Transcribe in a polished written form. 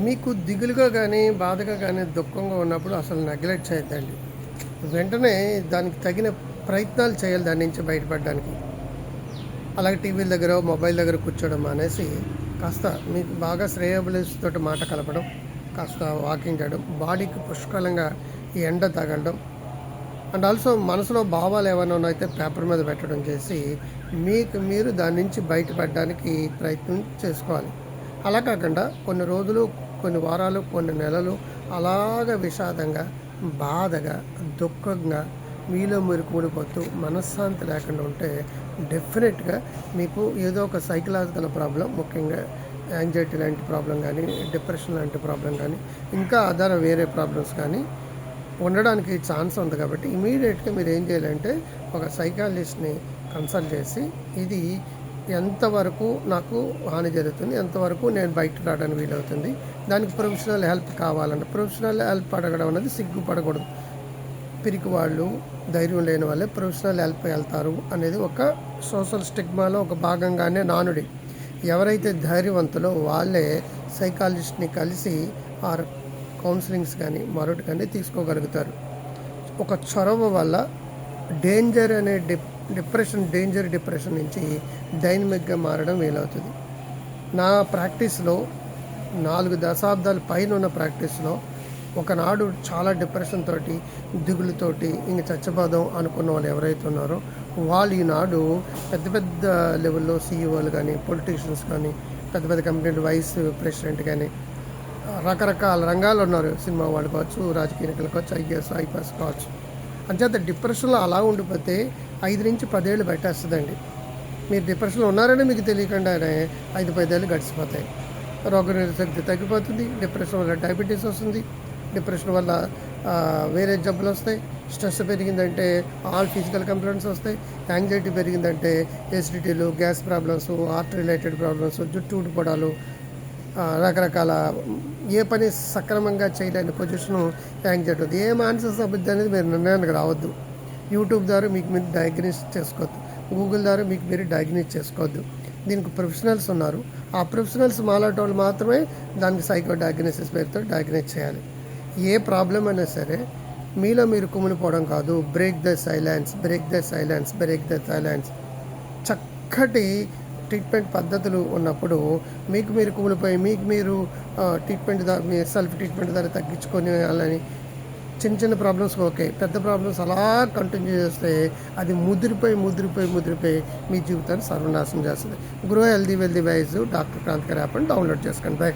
మీకు దిగులుగా కానీ, బాధగా కానీ, దుఃఖంగా ఉన్నప్పుడు అసలు నెగ్లెక్ట్ చేయొద్దండి. వెంటనే దానికి తగిన ప్రయత్నాలు చేయాలి దాని నుంచి బయటపడడానికి. అలాగే టీవీల దగ్గర, మొబైల్ దగ్గర కూర్చోవడం మానేసి కాస్త మీకు బాగా శ్రేయోభిలాషి తోటి మాట కలపడం, కాస్త వాకింగ్ చేయడం, బాడీకి పుష్కలంగా ఈ ఎండ తగలడం అండ్ ఆల్సో మనసులో భావాలు ఏమైనా ఉన్నాయితే పేపర్ మీద పెట్టడం చేసి మీకు మీరు దాని నుంచి బయటపడడానికి ప్రయత్నం చేసుకోవాలి. అలా కాకుండా కొన్ని రోజులు, కొన్ని వారాలు, కొన్ని నెలలు అలాగ విషాదంగా, బాధగా, దుఃఖంగా మీలో మీరు కూడిపోతూ మనశ్శాంతి లేకుండా ఉంటే డెఫినెట్గా మీకు ఏదో ఒక సైకలాజికల్ ప్రాబ్లం, ముఖ్యంగా యాంగ్జైటీ లాంటి ప్రాబ్లం కానీ, డిప్రెషన్ లాంటి ప్రాబ్లం కానీ, ఇంకా అదర్ వేరే ప్రాబ్లమ్స్ కానీ ఉండడానికి ఛాన్స్ ఉంది. కాబట్టి ఇమీడియట్గా మీరు ఏం చేయాలంటే ఒక సైకాలజిస్ట్ని కన్సల్ట్ చేసి ఇది ఎంతవరకు నాకు హాని జరుగుతుంది, ఎంతవరకు నేను బయట రావడానికి వీలవుతుంది, దానికి ప్రొఫెషనల్ హెల్ప్ కావాలంటే ప్రొఫెషనల్ హెల్ప్ అడగడం అనేది సిగ్గుపడకూడదు. పిరికి వాళ్ళు, ధైర్యం లేని వాళ్ళే ప్రొఫెషనల్ హెల్ప్ వెళ్తారు అనేది ఒక సోషల్ స్టిగ్మాలో ఒక భాగంగానే నానుడి. ఎవరైతే ధైర్యవంతులో వాళ్ళే సైకాలజిస్ట్ని కలిసి ఆ కౌన్సిలింగ్స్ కానీ మరొకటి కానీ తీసుకోగలుగుతారు. ఒక చొరవ వల్ల డేంజర్ అనే డిప్రెషన్ నుంచి డైనమిక్గా మారడం వీలవుతుంది. నా ప్రాక్టీస్లో 4 దశాబ్దాల పైన ఉన్న ప్రాక్టీస్లో ఒకనాడు చాలా డిప్రెషన్ తోటి, దిగులుతోటి ఇంక చచ్చిపోదాం అనుకున్న వాళ్ళు ఎవరైతే ఉన్నారో వాళ్ళు ఈనాడు పెద్ద పెద్ద లెవెల్లో సీఈఓలు కానీ, పొలిటీషియన్స్ కానీ, పెద్ద పెద్ద కంపెనీ వైస్ ప్రెసిడెంట్ కానీ, రకరకాల రంగాలు ఉన్నారు. సినిమా వాళ్ళు కావచ్చు, రాజకీయ నాయకులు కావచ్చు, ఐఏఎస్ ఐపీఎస్ కావచ్చు. అంచేత డిప్రెషన్లో అలా ఉండిపోతే 5 నుంచి 10 ఏళ్ళు పెట్టేస్తుందండి. మీరు డిప్రెషన్లో ఉన్నారని మీకు తెలియకుండానే 5-10 ఏళ్ళు గడిచిపోతాయి. రోగనిరోధక తగ్గిపోతుంది. డిప్రెషన్ వల్ల డయాబెటీస్ వస్తుంది. డిప్రెషన్ వల్ల వేరే జబ్బులు వస్తాయి. స్ట్రెస్ పెరిగిందంటే ఆల్ ఫిజికల్ కంప్లైంట్స్ వస్తాయి. యాంగ్జైటీ పెరిగిందంటే ఎసిడిటీలు, gas problems, heart related problems, జుట్టు ఊడిపోవడాలు, రకరకాల ఏ పని సక్రమంగా చేయలేని పొజిషను యాంగ్జైటీ అవుతుంది. ఏ మానసిక సమస్య అనేది మీరు నిర్ణయానికి రావద్దు. యూట్యూబ్ ద్వారా మీకు మీరు డయాగ్నోస్ చేసుకోవద్దు. గూగుల్ ద్వారా మీకు మీరు డయాగ్నోస్ చేసుకోవద్దు. దీనికి ప్రొఫెషనల్స్ ఉన్నారు. ఆ ప్రొఫెషనల్స్ మాలాంటి వాళ్ళు మాత్రమే దానికి సైకో డయాగ్నోసిస్ పేరుతో డయాగ్నోస్ చేయాలి. ఏ ప్రాబ్లం అయినా సరే మీలో మీరు కుమిలిపోవడం కాదు. Break the silence. చక్కటి ట్రీట్మెంట్ పద్ధతులు ఉన్నప్పుడు మీకు మీరు కుమిలిపోయి మీకు మీరు ట్రీట్మెంట్ ద్వారా, మీ సెల్ఫ్ ట్రీట్మెంట్ ద్వారా తగ్గించుకొని వాళ్ళని చిన్న చిన్న ప్రాబ్లమ్స్ ఓకే, పెద్ద ప్రాబ్లమ్స్ అలా కంటిన్యూ చేస్తే అది ముదిరిపోయి మీ జీవితాన్ని సర్వనాశనం చేస్తుంది. Grow healthy wealthy wise doctor Kranthikar app అని డౌన్లోడ్ చేసుకోండి. బై.